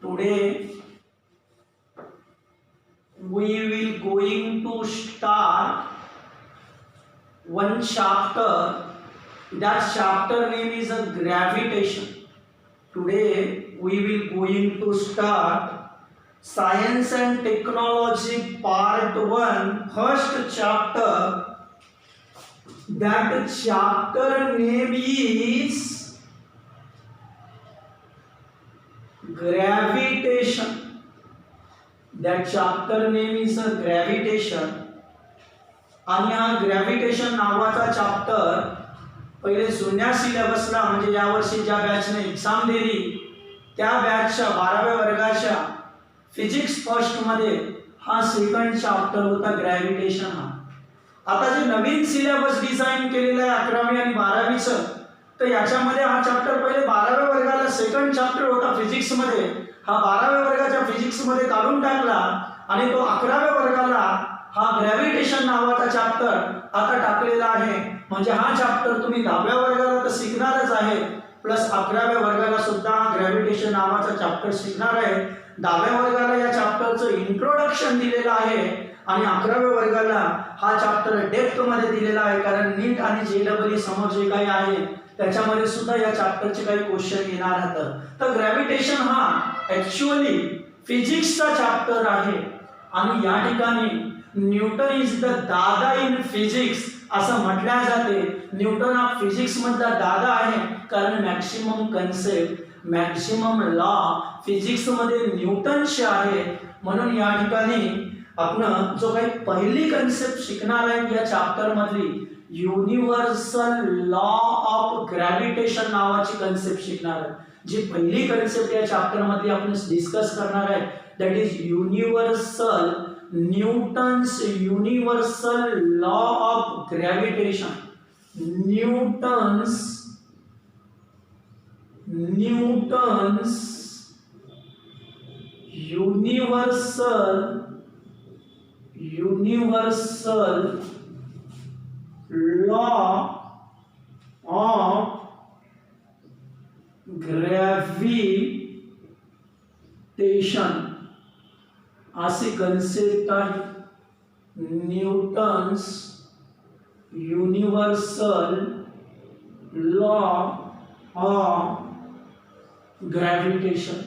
Today we will going to start one chapter. That chapter name is a gravitation. Today we will going to start Science and Technology Part 1, first chapter. That chapter name is gravitation. That chapter name is a gravitation. आणि हा gravitation नावाचा chapter पहिले जुन्या सिलेबसला म्हणजे या वर्षी ज्या बॅचने exam दिली त्या बॅचच्या 12व्या वर्गाच्या फिजिक्स फर्स्ट मध्ये हा सेकंड चॅप्टर होता ग्रॅव्हिटेशन. हा आता जे नवीन सिलेबस डिझाइन केलेला आहे 11वी आणि 12वीचं, तर याच्यामध्ये हा चॅप्टर पहिले 12व्या वर्गाला सेकंड चॅप्टर होता फिजिक्स मध्ये, हा 12व्या वर्गाच्या फिजिक्स मध्ये काढून टाकला आणि तो 11व्या वर्गाला हा ग्रॅव्हिटेशन नावाचा चॅप्टर आता टाकलेला आहे. म्हणजे हा चॅप्टर तुम्ही 10व्या वर्गाला तर शिकणारच आहे, प्लस 11व्या वर्गाला सुद्धा हा ग्रॅव्हिटेशन नावाचा चॅप्टर शिकणार आहे. 10व्या वर्गाला या चॅप्टरचं इंट्रोडक्शन दिलेलं आहे आणि 11व्या वर्गाला हा चॅप्टर डेप्थ मध्ये दिलेला आहे, कारण नीट आणि जेईई समोर जे काही आहे त्याच्यामध्ये सुद्धा या चॅप्टरचे काही क्वेश्चन येणार आहेत. तर ग्रॅव्हिटेशन हा ऍक्च्युअली फिजिक्सचा चॅप्टर आहे आणि या ठिकाणी न्यूटन इज द दादा इन फिजिक्स असं म्हटल्या जाते. न्यूटन हा फिजिक्स मधला दादा आहे, कारण maximum concept maximum law physics मध्ये न्यूटनचे आहे. म्हणून या ठिकाणी आपण जो काही पहिली कन्सेप्ट शिकणार आहे या चॅप्टर मधली युनिव्हर्सल लॉ ऑफ ग्रॅव्हिटेशन नावाची कन्सेप्ट शिकणार आहे. जी पहिली कन्सेप्ट या चॅप्टर मध्ये आपण डिस्कस करणार आहे that is universal Newton's universal law of gravitation. Newton's universal law of gravitation अशी कन्सेप्ट आहे. Newton's universal law of gravitation.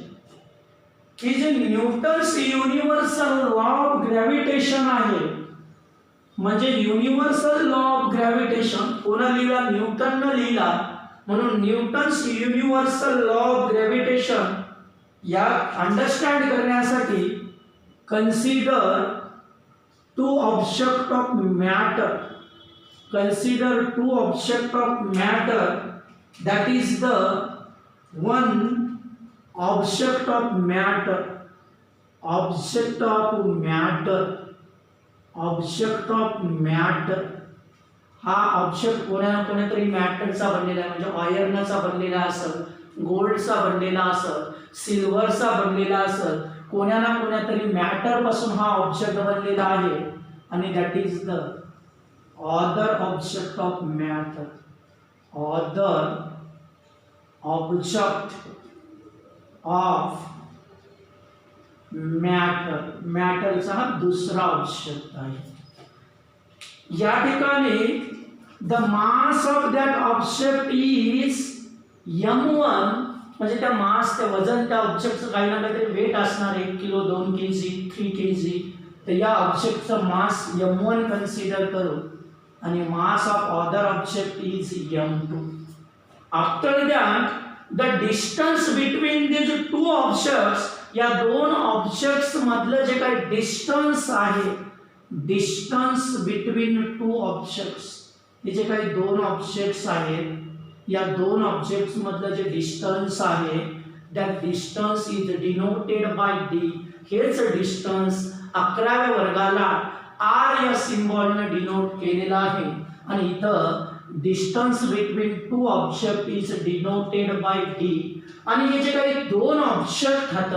ही जे Newton's universal law of gravitation आहे, म्हणजे युनिव्हर्सल लॉ ऑफ ग्रॅव्हिटेशन कोणा लिहिला? न्यूटनने लिहिला. म्हणून Newton's universal law of gravitation या अंडरस्टँड करण्यासाठी consider two objects of matter. Consider two objects of matter, that is the one object of matter. Object of matter. Object of matter. हा object कोणातरी मॅटरचा बनलेला आहे, म्हणजे आयर्नचा बनलेला असेल, गोल्डचा बनलेला असेल, सिल्वरचा बनलेला असेल, कोणा ना कोणतरी मॅटर पासून हा ऑब्जेक्ट बनलेला आहे आणि that is the other object of matter. Other object of matter. मॅटरचा हा दुसरा ऑब्जेक्ट आहे. या ठिकाणी the mass of that object is m1, म्हणजे त्या मास त्या वजन त्या ऑब्जेक्टचं काही ना काहीतरी वेट असणार, 1 किलो 2 केजी 3 केजी. तर या ऑब्जेक्टचं मास m1 कन्सिडर करू आणि mass of other object is m2. After that the distance between these two objects, या दोन ऑब्जेक्ट्स मधलं जे काही डिस्टन्स आहे, डिस्टन्स बिटवीन टू ऑब्जेक्ट्स, हे जे काही दोन ऑब्जेक्ट्स आहेत या दोन ऑब्जेक्ट्स मधलं जे डिस्टन्स आहे that distance is denoted by D. हेच डिस्टन्स 11व्या वर्गाला आर या सिम्बॉलने डिनोट केलेला आहे आणि इथं distance between two object is denoted by D. आणि हे जे काही दोन ऑब्जेक्ट आहेत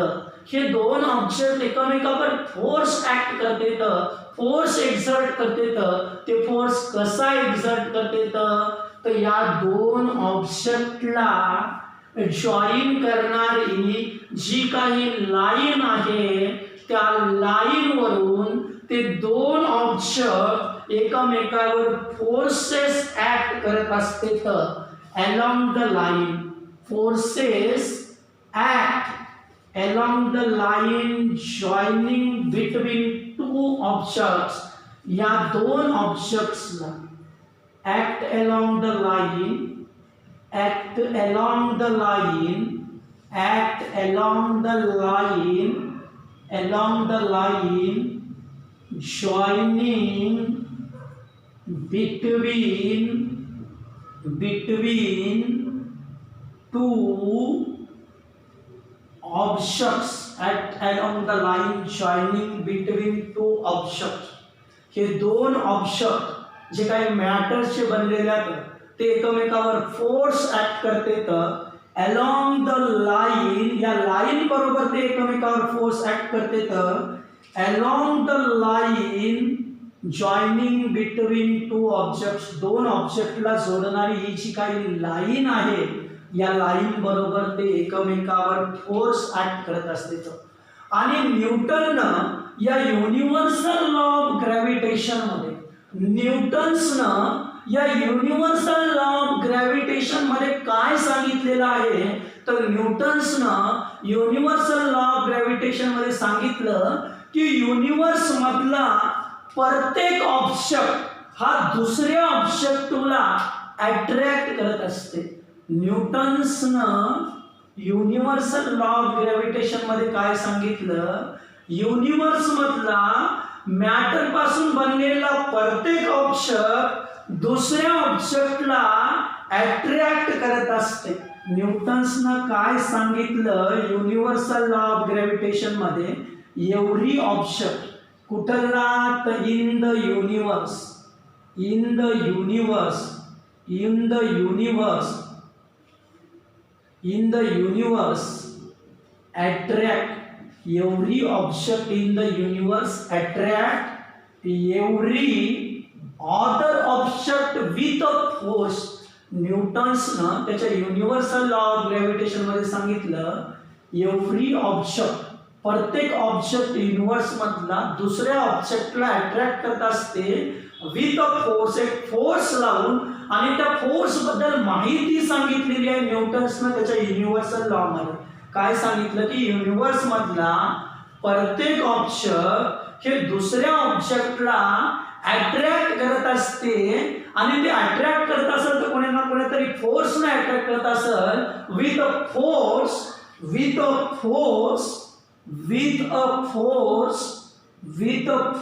हे दोन ऑब्जेक्ट एकमेकांवर फोर्स ऍक्ट करते, फोर्स एक्झर्ट करते. ते फोर्स कसा एक्झर्ट करते तर या दोन ऑब्जेक्टला जॉईन करणारी जी काही लाईन आहे त्या लाईन वरून ते दोन ऑब्जेक्ट एकमेकावर फोर्सेस ऍक्ट करत असते तर along the line forces act along the line joining between two objects या दोन ऑब्जेक्ट्सला act along the line act along the line act along the line along the line joining between two objects along the line joining between two objects हे दोन object जे काही मॅटर्सचे बनलेले आहेत ते एकमेकावर force act करते तर along the line या लाईन बरोबर ते एकमेकावर फोर्स ऍक्ट करते तर along the line joining between two objects दोन ऑब्जेक्टला जोडणारी ही जी काही लाईन आहे या लाईन बरोबर ते एकमेकावर फोर्स ऍक्ट करत असते आणि न्यूटननं या युनिव्हर्सल लॉ ऑफ ग्रॅव्हिटेशन मध्ये न्यूटन्सनं या युनिव्हर्सल लॉ ऑफ ग्रॅव्हिटेशन मध्ये काय सांगितलेलं आहे तर न्यूटन्सनं युनिव्हर्सल लॉ ऑफ ग्रॅव्हिटेशन मध्ये सांगितलं की युनिव्हर्स मधला प्रत्येक ऑब्जेक्ट हा दुसऱ्या ऑब्जेक्टला अट्रॅक्ट करत असते न्यूटन्सनं युनिव्हर्सल लॉ ऑफ ग्रॅव्हिटेशन मध्ये काय सांगितलं युनिव्हर्स मधला मॅटर पासून बनलेला प्रत्येक ऑब्जेक्ट दुसऱ्या ऑब्जेक्टला अट्रॅक्ट करत असते न्यूटन्सनं काय सांगितलं युनिव्हर्सल लॉ ऑफ ग्रॅव्हिटेशन मध्ये एव्हरी ऑब्जेक्ट कुठला तर in the universe attract every object in the universe attract every other object with a force न्यूटन्सनं त्याच्या युनिव्हर्सल लॉ ऑफ ग्रॅव्हिटेशन मध्ये सांगितलं एव्हरी ऑब्जेक्ट प्रत्येक ऑब्जेक्ट युनिव्हर्स मधला दुसऱ्या ऑब्जेक्टला अट्रॅक्ट करत असते विथ अ फोर्स एक फोर्स लावून आणि त्या फोर्स बद्दल माहिती सांगितलेली आहे न्यूटन्सनं त्याच्या युनिव्हर्सल लॉ मध्ये काय सांगितलं की युनिव्हर्स मधला प्रत्येक ऑब्जेक्ट हे दुसऱ्या ऑब्जेक्टला अट्रॅक्ट करत असते आणि ते अट्रॅक्ट करत असेल तर कोणी ना कोणीतरी फोर्सने अट्रॅक्ट करत असेल विथ अ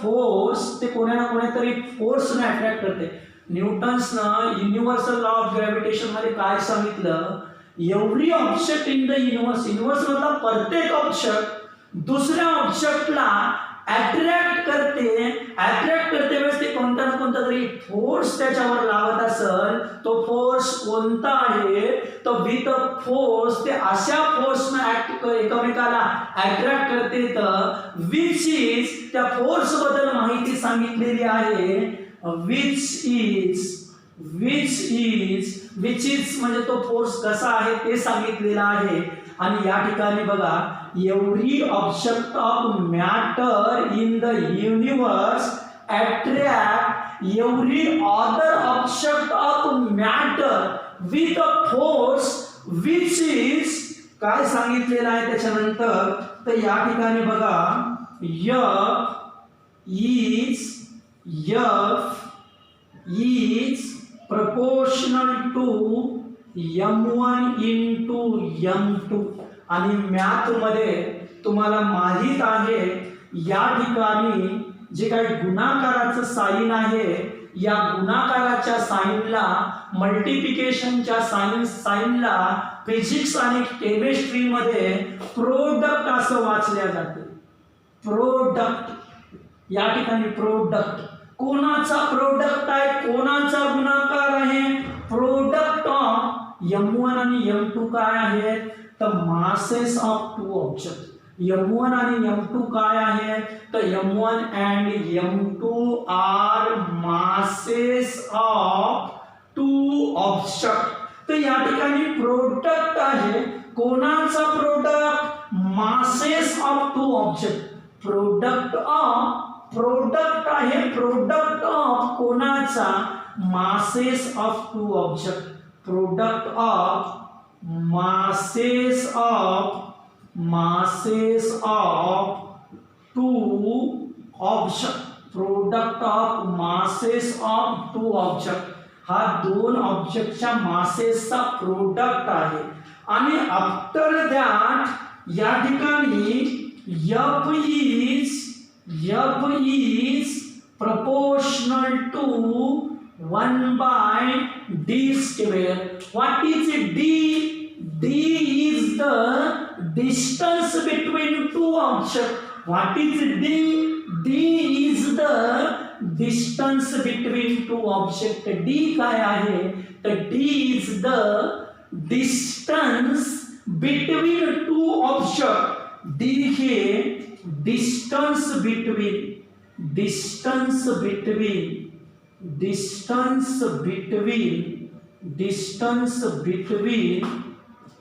फोर्स ते कोणा ना कोणीतरी फोर्सने अट्रॅक्ट करते न्यूटन्सनं युनिव्हर्सल लॉ ऑफ ग्रॅव्हिटेशन मध्ये काय सांगितलं every object in the universe मधला प्रत्येक ऑब्जेक्ट दुसऱ्या ऑब्जेक्टला अट्रॅक्ट करते वेळेस ते कोणता ना कोणता तरी फोर्स त्याच्यावर लावत असेल तो फोर्स कोणता आहे तो विथ अ फोर्स ते अशा फोर्सने एकमेकाला अट्रॅक्ट करते तर विच इज त्या फोर्स बद्दल माहिती सांगितलेली आहे विच इज म्हणजे तो फोर्स कसा आहे ते सांगितलेला आहे आणि या ठिकाणी बघा every object of matter in the universe attract every other object of matter with a force which is काय सांगितलेलं आहे त्याच्यानंतर तर या ठिकाणी बघा is proportional to m1 into m2 आणि मॅथ मध्ये तुम्हाला माहित आहे या ठिकाणी जे काही गुणाकाराचं साइन आहे या गुणाकाराच्या साइनला मल्टिप्लिकेशनच्या साइनला फिजिक्स आणि केमिस्ट्री मध्ये प्रोडक्ट असं वाचल्या जाते प्रोडक्ट या ठिकाणी प्रोडक्ट कोणाचा प्रोडक्ट आहे कोणाचा गुणाकार आहे प्रोडक्ट ऑफ m1 आणि m2 काय आहेत तर masses of two object m1 आणि m2 काय आहेत तर m1 and m2 are masses of two object तर या ठिकाणी प्रोडक्ट आहे. कोणाचा product? Masses of two object. Product आहे. प्रोडक्ट ऑफ कोणाचा? Masses of two object. Product of masses of two object. Product of masses of two object. हा दोन ऑब्जेक्टच्या मासेसचा प्रोडक्ट आहे. आणि आफ्टर दॅट या ठिकाणी F is proportional to 1 by d square. What is d? D is the distance between two objects. What is d? D is the distance between two objects. D काय आहे? तर d is the distance between two objects. D हे distance between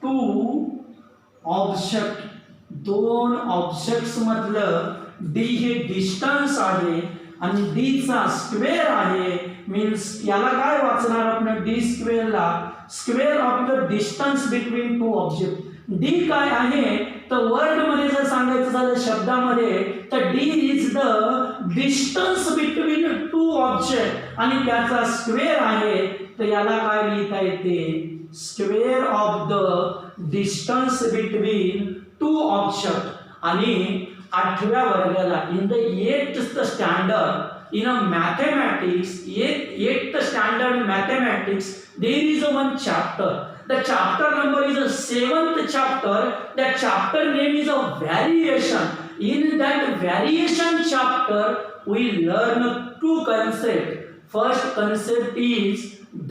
two object. दोन objects मधलं D हे distance आहे आणि D चा स्क्वेअर आहे. मीन्स याला काय वाचणार आपण? डी स्क्वेअरला square of the distance between two object. D काय आहे? तर वर्ड मध्ये जर सांगायचं झालं शब्दामध्ये तर D is the distance between two object आणि त्याचा स्क्वेअर आहे. तर याला काय लिहिता येते? Square of the distance between two object. आणि 8व्या वर्गाला in the 8th standard in a mathematics 8th standard mathematics there is one chapter. The chapter number is the 7th chapter. That chapter name is a variation. In that variation chapter we learn two concepts. First concept is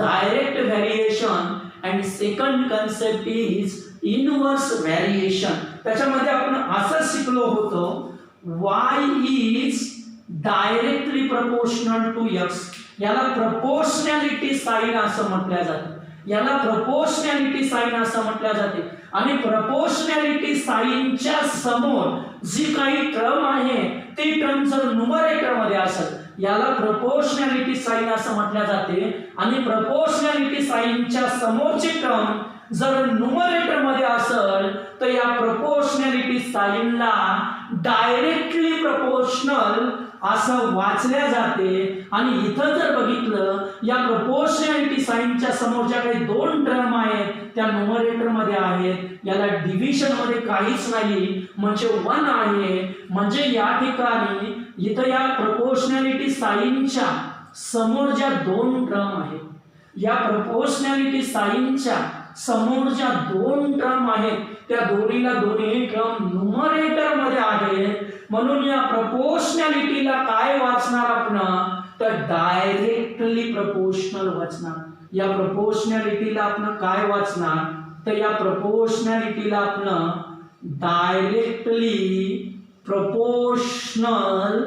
direct variation and second concept is inverse variation. त्याच्यामध्ये आपण असं शिकलो होतो y is directly proportional to x. याला proportionality sign असं म्हटलं जातं. याला प्रोपोर्शनॅलिटी साइन असं म्हटलं जाते. आणि प्रोपोर्शनॅलिटी साइनच्या समोर जी काही टर्म आहे ती टर्म जर न्यूमरेटर मध्ये असेल याला प्रोपोर्शनॅलिटी साइन असं म्हटलं जाते. आणि प्रोपोर्शनॅलिटी साइनच्या समोरची टर्म जर न्यूमरेटर मध्ये असेल तर या प्रोपोर्शनॅलिटी साइनला डायरेक्टली प्रोपोर्शनल असं वाचल्या जाते. आणि इथं जर बघितलं या प्रोपोर्शनॅलिटी साइनच्या समोर ज्या काही दोन टर्म आहेत त्या न्यूमरेटर मध्ये आहेत. याला डिव्हिजन मध्ये काहीच नाही म्हणजे 1 आहे. म्हणजे या ठिकाणी इथं या प्रोपोर्शनॅलिटी साइनच्या समोर ज्या दोन टर्म आहेत या प्रोपोर्शनॅलिटी साइनच्या समोर ज्या दोन टर्म आहेत त्या दोन्ही टर्म न्यूमरेटर मध्ये आहेत. म्हणून या प्रोपोर्शनॅलिटीला काय वाचणार आपण? तर डायरेक्टली प्रोपोर्शनल वाचणार. या प्रोपोर्शनॅलिटीला आपण काय वाचणार? तर या प्रोपोर्शनॅलिटीला आपण डायरेक्टली प्रोपोर्शनल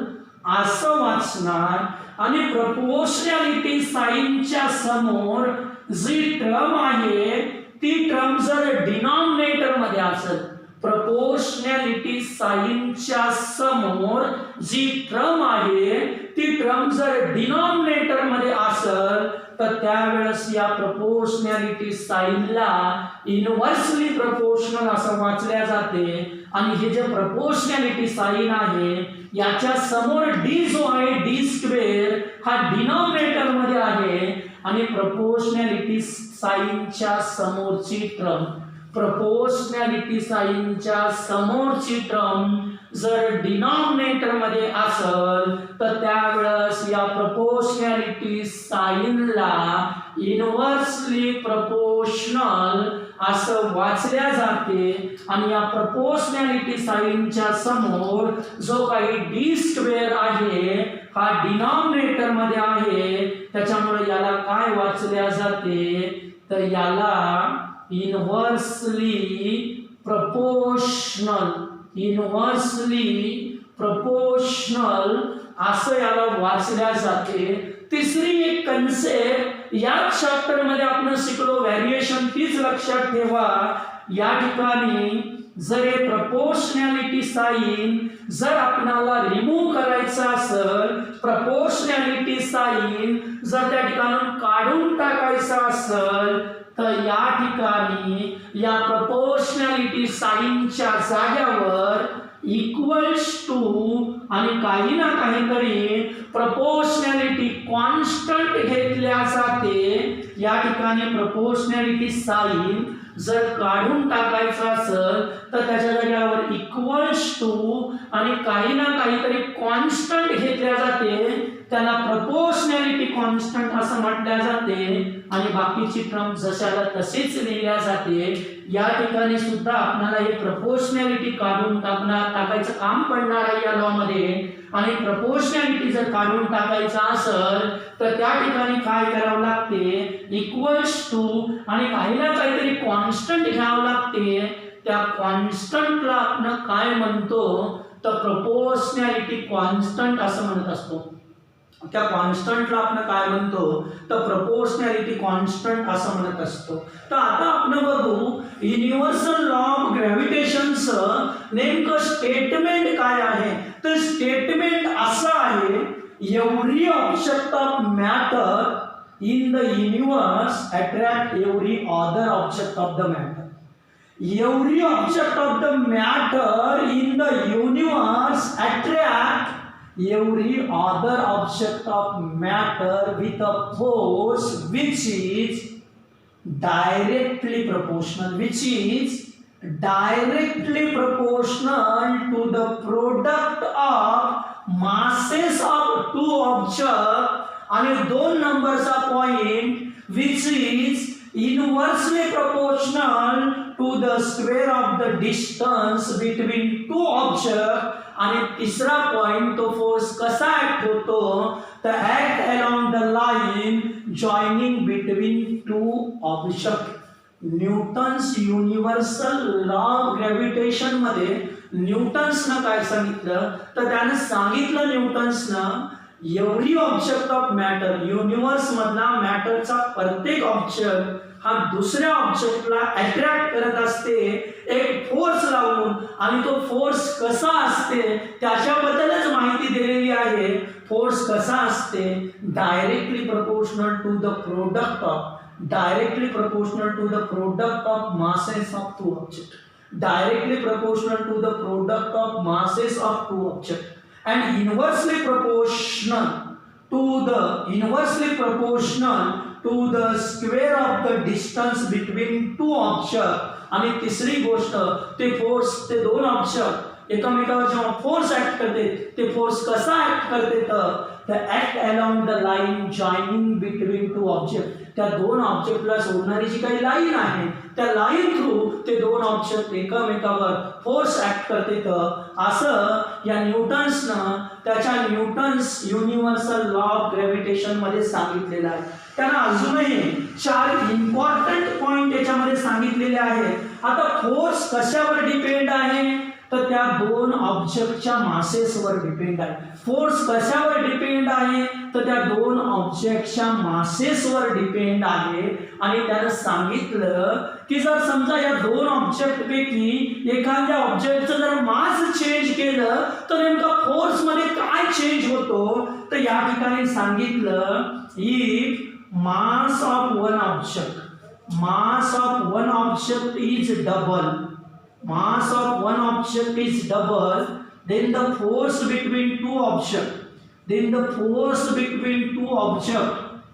असं वाचणार. आणि प्रोपोर्शनॅलिटी साइनच्या समोर जी टर्म आहे ती टर्म जर डिनॉमिनेटर मध्ये असेल प्रोपोर्शनॅलिटी साइनच्या समोर जी टर्म आहे ती टर्म जर डिनॉमिनेटर मध्ये असेल तर त्यावेळेस या प्रोपोर्शनॅलिटी साइनला इनव्हर्सली प्रोपोर्शनल असं वाचल्या जाते. आणि हे जे प्रोपोर्शनॅलिटी साइन आहे याच्या समोर डी जो आहे डी स्क्वेअर हा डिनॉमिनेटर मध्ये आहे. आणि प्रोपोर्शनॅलिटी साइनच्या समोरची टर्म प्रोपोर्शनॅलिटी साइनच्या समोरची टर्म जर डिनॉमिनेटर मध्ये असेल तर त्यावेळेस या प्रोपोर्शनॅलिटी साइनला इनव्हर्सली प्रोपोर्शनल असं वाचल्या जाते. आणि या प्रोपोर्शनॅलिटी साइनच्या समोर जो काही डी स्क्वेअर आहे हा डिनॉमिनेटर मध्ये आहे. त्याच्यामुळे याला काय वाचल्या जाते? तर याला इनव्हर्सली प्रोपोर्शनल असं याला वाचल्या जाते. तिसरी एक कन्सेप्ट याच चॅप्टर मध्ये आपण शिकलो व्हॅरिएशन. तीच लक्षात ठेवा. या ठिकाणी जर हे प्रपोर्शनॅलिटी साइन जर आपल्याला रिमूव्ह करायचं असेल, प्रपोर्शनॅलिटी साइन जर त्या ठिकाणून काढून टाकायचं असेल, तर या ठिकाणी या प्रपोर्शनॅलिटी साइनच्या जाग्यावर इक्वल्स टू आणि काही ना काहीतरी प्रपोर्शनॅलिटी कॉन्स्टंट घेतल्या जाते. या ठिकाणी प्रपोर्शनॅलिटी साइन जर काढून टाकायचं असेल तर त्याच्या जागेवर इक्वल्स टू आणि काही ना काहीतरी कॉन्स्टंट घेतल्या जाते. त्याला प्रपोर्शनॅलिटी कॉन्स्टंट असं म्हटल्या जाते आणि बाकीची टर्म जशाला तसेच लिहिल्या जाते. या ठिकाणी सुद्धा आपल्याला हे प्रपोर्शनॅलिटी काढून टाकायचं काम पडणार आहे या लॉ मध्ये. आणि प्रपोर्शनॅलिटी जर काढून टाकायचं असेल तर त्या ठिकाणी काय करावं लागते, इक्वल्स टू आणि काही ना काहीतरी कॉन्स्टंट घ्यावं लागते. त्या कॉन्स्टंटला आपण काय म्हणतो तर प्रपोर्शनॅलिटी कॉन्स्टंट असं म्हणत असतो. त्या कॉन्स्टंटला आपण काय म्हणतो तर प्रपोर्शनॅलिटी कॉन्स्टंट असं म्हणत असतो. तर आता आपण बघू युनिव्हर्सल लॉ ऑफ ग्रॅव्हिटेशनचं नेमकं स्टेटमेंट काय आहे. तर स्टेटमेंट असं आहे, every object of matter in the universe attract every other object of the matter. Every object of the matter in the universe attract every other object of matter with a force which is directly proportional to the product of masses of two objects आणि दोन नंबरचा point which is inversely proportional to the square of the distance between two objects. आणि तिसरा point तो force कसा act होतो तर act along the line joining between two object. Newton's universal law of gravitation मध्ये न्यूटन्सनं काय सांगितलं तर त्याने सांगितलं न्यूटन्सनं every object of matter, universe मधला मॅटरचा प्रत्येक ऑब्जेक्ट हा दुसऱ्या ऑब्जेक्टला अट्रॅक्ट करत असते एक फोर्स लावून. आणि तो फोर्स कसा असते त्याच्याबद्दलच माहिती दिलेली आहे. फोर्स कसा असते, directly proportional to the product of masses of two objects. Directly proportional to the product of masses of two objects and inversely proportional to the square of the distance between two objects. आणि तिसरी गोष्ट ते force, ते दोन object एकमेकावर जेव्हा force act करते ते force कसा ऍक्ट करते तर act along the line joining between two object. त्या दोन ऑब्जेक्टला जोडणारी जी काही लाईन आहे त्या लाईन थ्रू ते दोन ऑब्जेक्ट एकमेकावर फोर्स ऍक्ट करते. असं या न्यूटन्सनं त्याच्या Newton's universal law of gravitation मध्ये सांगितलेलं आहे. त्यांना अजूनही 4 इम्पॉर्टंट पॉइंट याच्यामध्ये सांगितलेले आहेत. आता फोर्स कशावर डिपेंड आहे तर त्या दोन ऑब्जेक्टच्या मासेसवर डिपेंड आहे. फोर्स कशावर डिपेंड आहे तर त्या दोन ऑब्जेक्टच्या मासेसवर डिपेंड आहे. आणि त्यानं सांगितलं की जर समजा या दोन ऑब्जेक्ट पैकी एखाद्या ऑब्जेक्टचं जर मास चेंज केलं तर नेमका फोर्स मध्ये काय चेंज होतो तर या ठिकाणी सांगितलं if mass of one object is double, then the force between two objects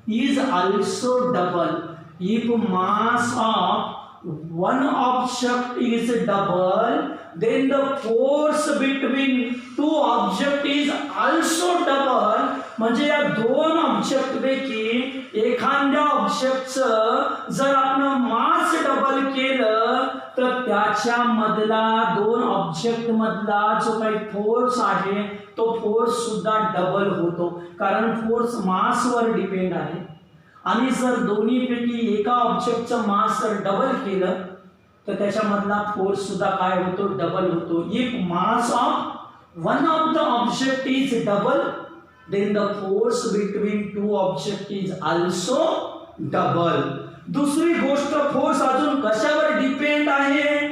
is also double. If mass of one object is double, then the force between two objects is also double. म्हणजे या दोन object पैकी एखाद्या ऑब्जेक्टचं जर आपण mass double केलं तर त्याच्या मधला दोन ऑब्जेक्ट मधला जो काही फोर्स आहे तो फोर्स सुद्धा डबल होतो. कारण फोर्स मासवर डिपेंड आहे. आणि जर दोन्हीपैकी एका ऑब्जेक्टचं मास जर डबल केलं तर त्याच्यामधला फोर्स सुद्धा काय होतो डबल होतो. If mass of one of the object is double then the force between two objects is also double. दुसरी गोष्ट फोर्स अजून कशावर डिपेंड आहे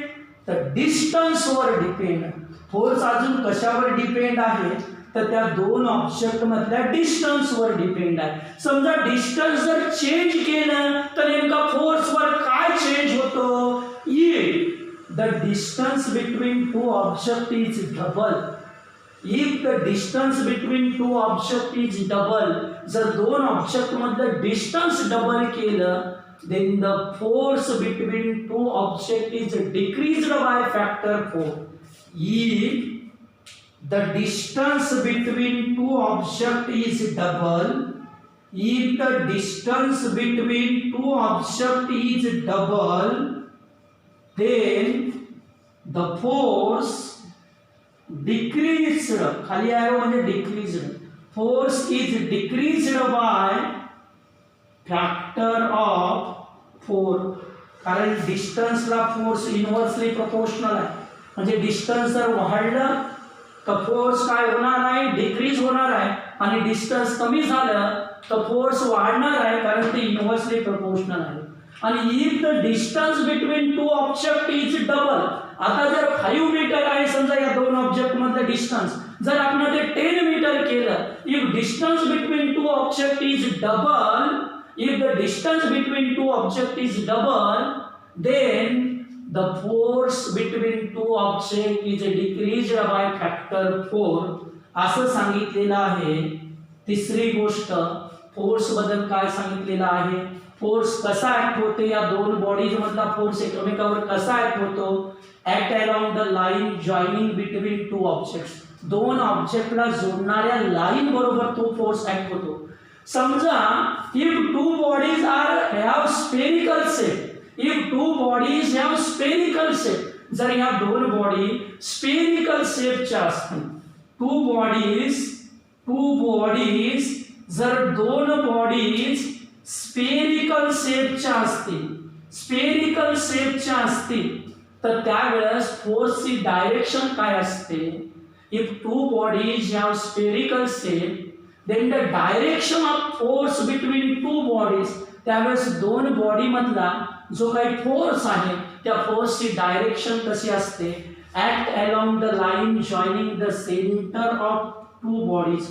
तर डिस्टन्सवर डिपेंड. फोर्स अजून कशावर डिपेंड आहे तर त्या दोन ऑब्जेक्ट मधल्या डिस्टन्सवर डिपेंड आहे. समजा डिस्टन्स जर चेंज केलं तर नेमका फोर्सवर काय चेंज होतो. If the distance between two object is double, if the distance between two object is double, जर दोन ऑब्जेक्ट मधलं डिस्टन्स डबल केलं then the force between two objects is decreased by factor 4. If the distance between two objects is double, if the distance between two objects is double, then the force decreased, खाली arrow म्हणजे decreased, force is decreased by factor of 4. कारण डिस्टन्सला force inversely proportional आहे. म्हणजे distance जर वाढलं तर force काय होणार आहे डिक्रीज होणार आहे आणि डिस्टन्स कमी झालं तर फोर्स वाढणार आहे कारण ते इनव्हर्सली प्रोपोर्शनल आहे. आणि if the distance between two object is double, आता जर 5 मीटर आहे समजा या दोन ऑब्जेक्ट मधलं डिस्टन्स, जर आपण ते 10 मीटर केलं, if distance between two object is double, if the distance between two objects is double, then the force between two objects is decreased by factor 4. असं सांगितलेलं आहे. तिसरी गोष्ट फोर्स बद्दल काय सांगितलेलं आहे. फोर्स कसा ऍक्ट होते, या दोन बॉडीज मधला फोर्स एकमेकावर कसा ऍक्ट होतो. Act along the line joining between two objects, दोन ऑब्जेक्टला जोडणाऱ्या लाईन बरोबर तो फोर्स ऍक्ट होतो. समजा if two bodies have spherical shape, if two bodies have spherical shape, जर या दोन बॉडी स्फेरिकल शेपच्या असतील, two bodies जर दोन बॉडीज स्फेरिकल शेपच्या असतील, स्फेरिकल शेपच्या असतील तर त्यावेळेस फोर्सची डायरेक्शन काय असते. if two bodies have spherical shape, then the direction of force between two bodies, त्यावेळेस दोन बॉडी मधला जो काही फोर्स आहे त्या फोर्सची डायरेक्शन कशी असते. Act along the line joining the centre of two bodies,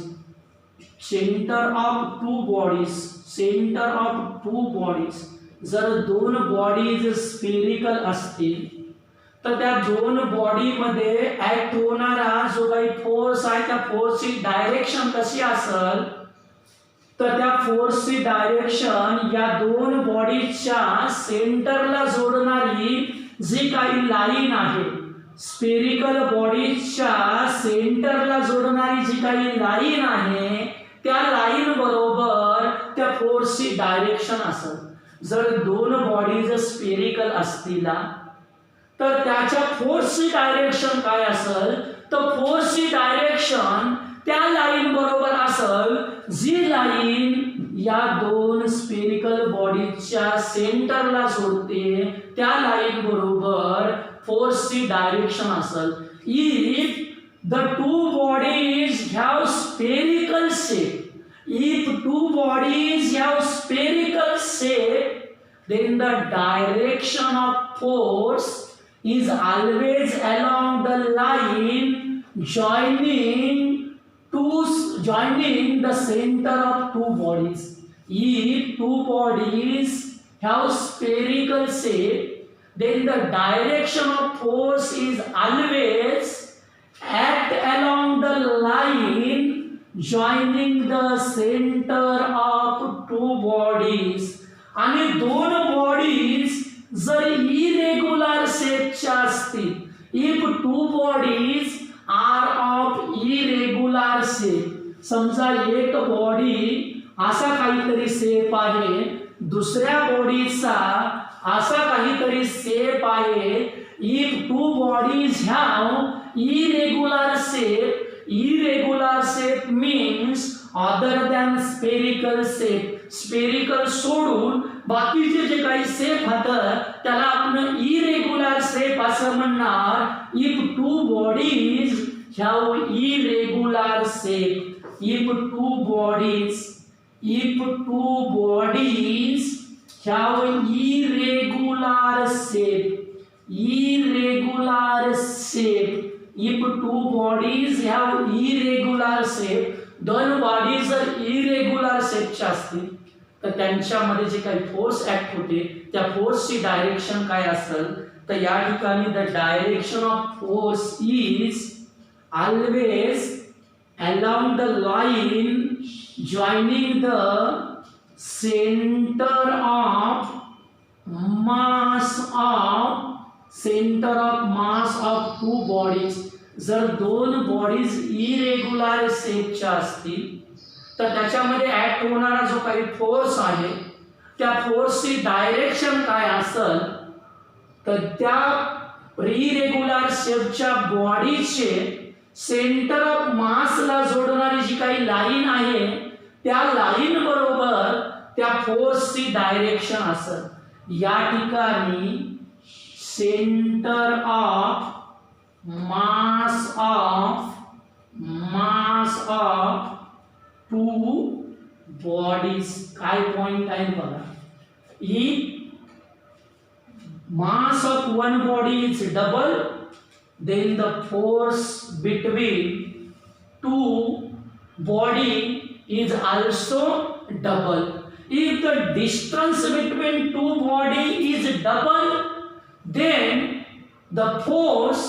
centre of two bodies, centre of two bodies. जर दोन बॉडीज स्फेरिकल असतील तर त्या दोन बॉडी मध्ये ऍक्ट होणारा जो काही फोर्स आहे त्या फोर्सची डायरेक्शन कशी असेल तर त्या फोर्सची डायरेक्शन या दोन बॉडीच्या सेंटरला जोडणारी जी काही लाईन आहे, स्फेरिकल बॉडीच्या सेंटरला जोडणारी जी काही लाईन आहे त्या लाईन बरोबर त्या फोर्सची डायरेक्शन असेल. जर दोन बॉडीज स्फेरिकल असतील तर त्याच्या फोर्सची डायरेक्शन काय असेल तर फोर्सची डायरेक्शन त्या लाईन बरोबर असेल जी लाईन या दोन स्फेरिकल बॉडीच्या सेंटरला जोडते त्या लाईन बरोबर फोर्सची डायरेक्शन असेल. If the two bodies have spherical shape, if two bodies have spherical shape, then the direction of force is always along the line joining the center of two bodies. If two bodies have spherical shape, then the direction of force is always act along the line joining the center of two bodies. आणि दोन bodies जर irregular शेपच्या असतील, if two bodies are of irregular shape, समजा एक body असा काहीतरी shape आहे, दुसऱ्या बॉडीचा असा काहीतरी शेप आहे. If two bodies have irregular shape, irregular shape means other than spherical shape, spherical सोडून बाकीचे जे काही शेप होतं त्याला आपण इरेग्युलर शेप असं म्हणणार. If two bodies have irregular shape, if two bodies have irregular shape. Irregular shape. If two bodies have irregular shape, दोन बॉडीज जर इरेग्युलर शेपच्या असतील तर त्यांच्यामध्ये जे काही फोर्स ऍक्ट होते त्या फोर्सची डायरेक्शन काय असेल तर या ठिकाणी the direction of force is always along the line joining the center of mass of two bodies. जर दोन बॉडीज इरेग्युलर शेपच्या असतील तर त्याच्यामध्ये ऍक्ट होणारा जो काही फोर्स आहे त्या फोर्सची डायरेक्शन काय असेल तर त्या इरेग्युलर शेपच्या बॉडीचे सेंटर ऑफ मासला जोडणारी जी काही लाईन आहे त्या लाईन बरोबर त्या फोर्सची डायरेक्शन असेल. या ठिकाणी centre of mass of two bodies काय पॉइंट आहे बघा. ही mass of one body is double, then the force between two body is also double. If the distance between two body is double, then the force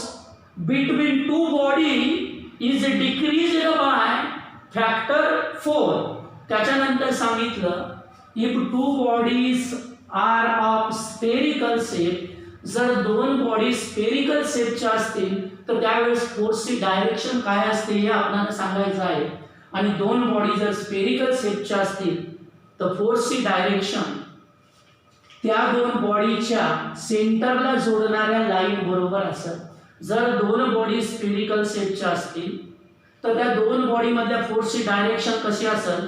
between two body is decreased by factor 4. त्याच्यानंतर सांगितलं if two bodies are of spherical shape, जर दोन body spherical शेपच्या असतील तर त्यावेळेस फोर्सची direction काय असते हे आपल्याला सांगायचं आहे. आणि दोन बॉडी जर स्फेरिकल शेपच्या असतील तर फोर्सची डायरेक्शन त्या दोन बॉडीच्या सेंटरला जोडणाऱ्या लाईन बरोबर असेल. जर दोन बॉडी स्फेरिकल शेपच्या असतील तर त्या दोन बॉडी मधल्या फोर्सची डायरेक्शन कशी असेल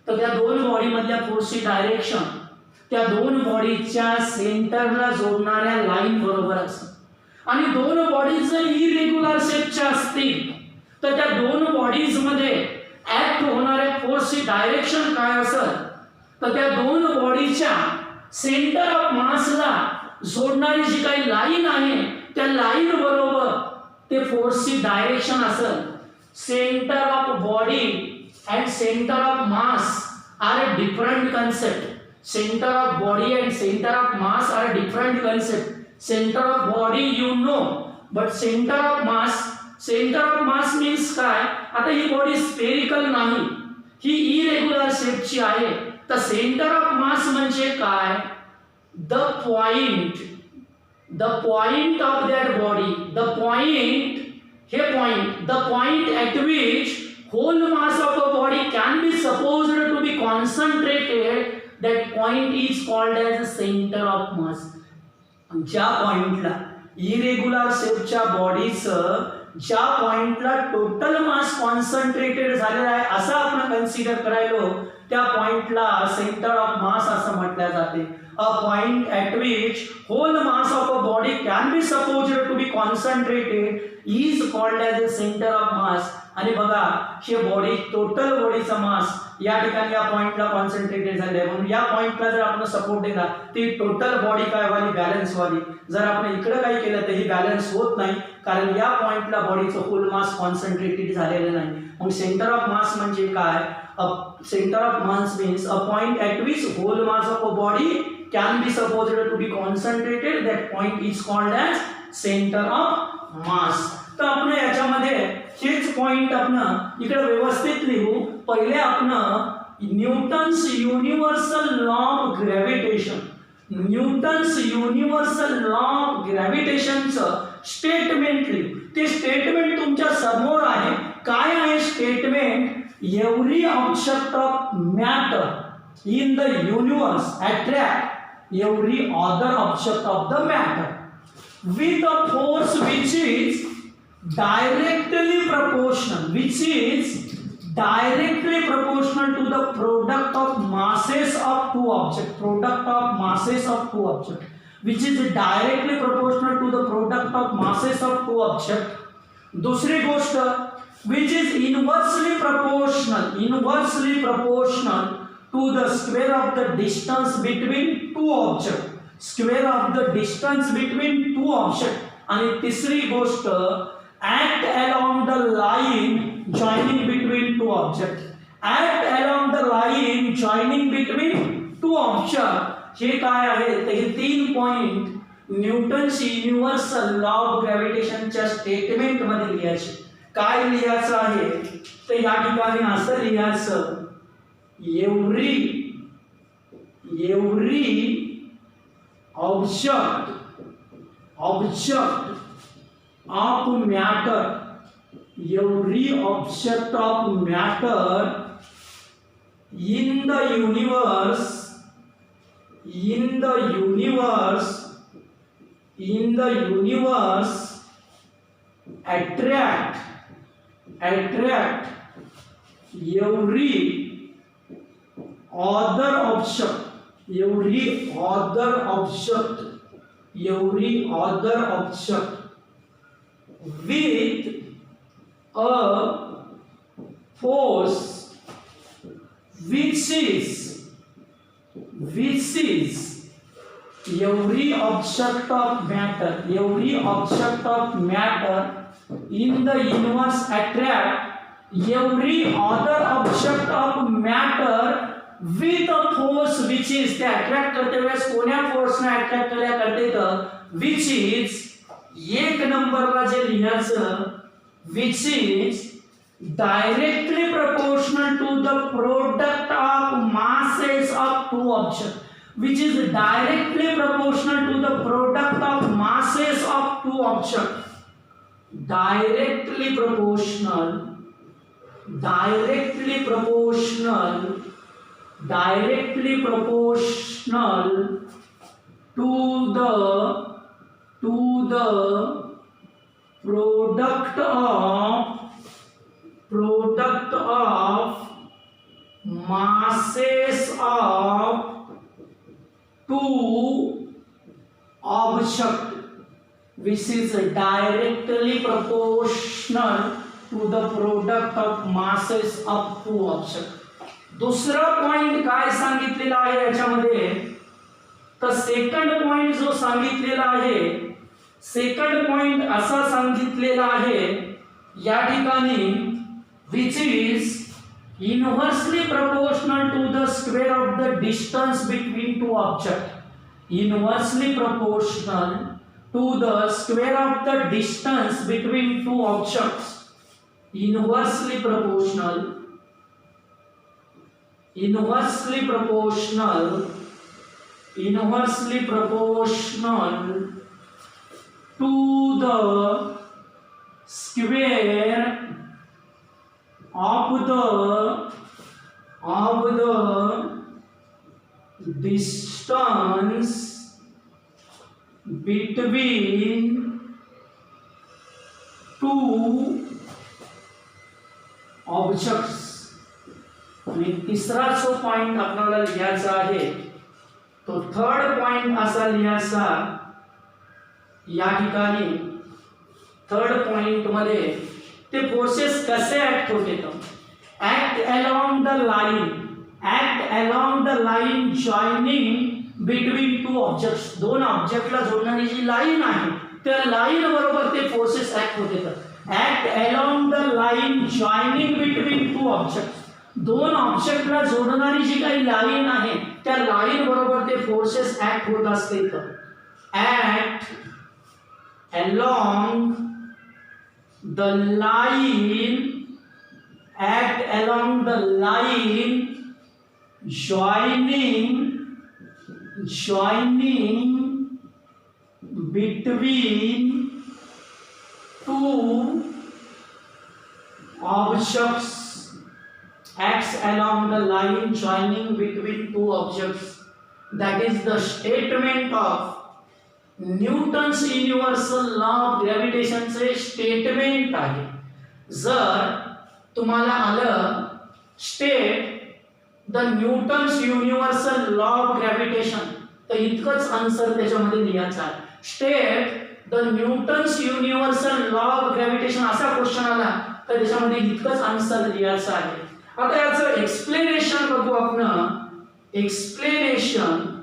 तर त्या दोन बॉडी मधल्या फोर्सची डायरेक्शन त्या दोन बॉडीच्या सेंटरला जोडणाऱ्या लाईन बरोबर असेल. आणि दोन बॉडीज जर इरेग्युलर शेपच्या असतील तर त्या दोन बॉडीज मध्ये ऍक्ट होणाऱ्या फोर्सची डायरेक्शन काय असेल तर त्या दोन बॉडीच्या सेंटर ऑफ मासला जोडणारी जी काही लाईन आहे त्या लाईन बरोबर ते फोर्सची डायरेक्शन असेल. Centre of body and centre of mass are a different concept. Center of body and center of mass are a different concept. Center of body you know, but center of mass means काय. आता ही body spherical नाही, ही irregular शेपची आहे. तर centre of mass म्हणजे काय the point of that body. The point at which whole mass of a body can be supposed to be concentrated. That point is called as the center of mass. ज्या पॉइंटला irregular शेपच्या बॉडीचं ज्या पॉइंटला total mass concentrated झालेला आहे असं आपण consider करायलो त्या पॉइंटला सेंटर ऑफ मास असं म्हटलं जाते. A point at which whole mass of a body can be supposed to be concentrated is called as a centre of mass. आणि बघा हे बॉडी टोटल बॉडीचा मास या ठिकाणी या पॉइंटला कॉन्सन्ट्रेटेड झाले आहे म्हणून या पॉइंटला जर आपण सपोर्ट दिला ती टोटल बॉडी काय व्हावी बॅलन्स व्हावी. जर आपण इकडे काही केलं तर ही बॅलन्स होत नाही कारण या पॉइंटला बॉडीचं होल मास कॉन्सन्ट्रेटेड झालेलं नाही. मग सेंटर ऑफ मास म्हणजे काय centre of mass means a point at which whole mass of a body can be supposed to be concentrated. That point is called as centre of mass. तर आपण याच्यामध्ये हेच point आपण इकडे व्यवस्थित लिहू. पहिले आपण Newton's universal law of gravitation ग्रॅव्हिटेशनचं स्टेटमेंट लिहू. ते स्टेटमेंट तुमच्या समोर आहे. काय आहे statement? Every object of matter in the universe attract every other object of the matter with a force which is directly proportional to the product of masses of two objects. Which is directly proportional to the product of masses of two objects. दूसरी गोष्ट which is inversely proportional to the square of the distance between two object, square of the distance between two object. आणि तिसरी गोष्ट act along the line joining between two object, act along the line joining between two object. हे काय आहे तर हे 3 point Newton's universal law of ग्रॅव्हिटेशनच्या statement मध्ये लिहायचे। काय लिहायचं आहे तर या ठिकाणी असं लिहायचं, every object of matter, every object of matter in the universe attract every other object with a force which is every object of matter in the universe attract every other object of matter with a force which is, ते attract करते वेळेस कोण्या फोर्सने attract करते तर which is, एक नंबरला जे लिहायचं which is directly proportional to the product of masses of two objects, which is directly proportional to the product of masses of two objects, directly proportional to the product of masses of two objects, which is directly proportional to the product of masses of two objects. दुसरा point काय सांगितलेला आहे याच्यामध्ये तर second point जो सांगितलेला आहे, second point असा सांगितलेला आहे या ठिकाणी which is inversely proportional to the square of the distance between two objects, inversely proportional to the square of the distance between two objects, inversely proportional to the square of the distance between two objects. आणि तिसरा जो point आपल्याला लिहायचा आहे तो third point असा लिहायचा या ठिकाणी, थर्ड पॉइंट मध्ये ते फोर्सेस कसे ऍक्ट होते तर act along the line joining between two objects, दोन ऑब्जेक्टला जोडणारी जी लाईन आहे त्या लाईन बरोबर ते फोर्सेस ऍक्ट होते तर act along the line joining between two objects, दोन ऑब्जेक्टला जोडणारी जी काही लाईन आहे त्या लाईन बरोबर ते फोर्सेस ऍक्ट होत असते तर act along the line joining between two objects, acts along the line joining between two objects. That is the statement of Newton's universal law of ग्रॅव्हिटेशनचे स्टेटमेंट आहे। जर तुम्हाला आलं state the Newton's universal law of gravitation तर इतकंच answer त्याच्यामध्ये लिहायचं आहे। State the Newton's universal law of gravitation असा क्वेश्चन आला तर त्याच्यामध्ये इतकंच आन्सर लिहायचं आहे। आता याचं एक्सप्लेनेशन बघू आपण। एक्सप्लेनेशन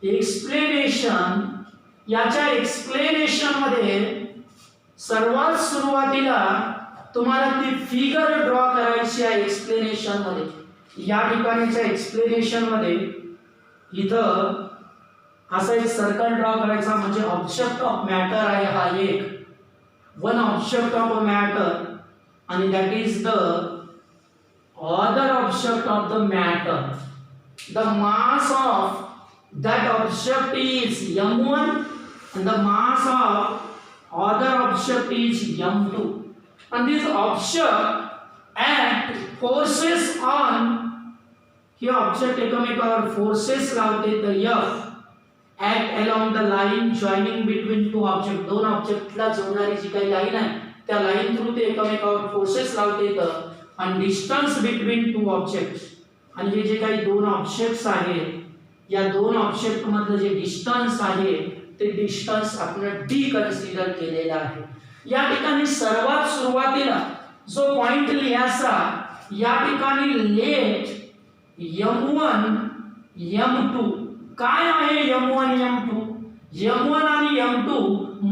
एक्सप्लेनेशन, याच्या एक्सप्लेनेशन मध्ये सर्वात सुरुवातीला तुम्हाला ती फिगर ड्रॉ करायची आहे एक्सप्लेनेशन मध्ये. या ठिकाणीच्या एक्सप्लेनेशन मध्ये इथं असा एक सर्कल ड्रॉ करायचा, म्हणजे ऑब्जेक्ट ऑफ मॅटर आहे हा एक, one object of a matter, आणि that is the other object of the matter. The mass of that object is m1 and the mass of other object is m2, and this object act forces on, हे object एकमेकावर forces लावते, तर F act along the line joining between two objects, दोन ऑब्जेक्टला जोडणारी जी काही line आहे त्या line through ते एकमेकावर फोर्सेस लावते. तर आणि डिस्टन्स बिटवीन टू ऑब्जेक्ट्स, आणि हे जे काही दोन ऑब्जेक्ट्स आहेत या दोन ऑब्जेक्ट मधलं जे डिस्टन्स आहे ते डिस्टन्स आपण डी कन्सिडर केलेला आहे. या ठिकाणी सर्वात सुरुवातीला जो पॉइंट लिहायचा, या ठिकाणी लेट m1 m2, काय आहे m1 m2? m1 आणि m2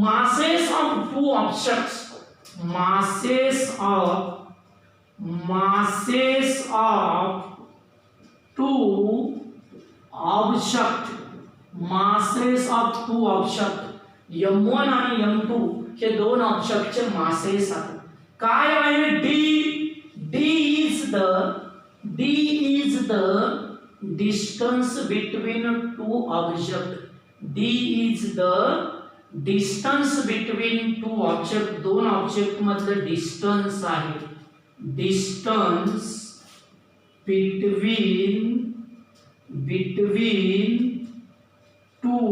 masses of two objects, masses of two object, masses of two object, m1 आणि m2 हे दोन ऑब्जेक्टचे मासेस आहेत. काय आहे d is the distance between two object, d is the distance between two object, दोन object मधलं distance आहे, distance between two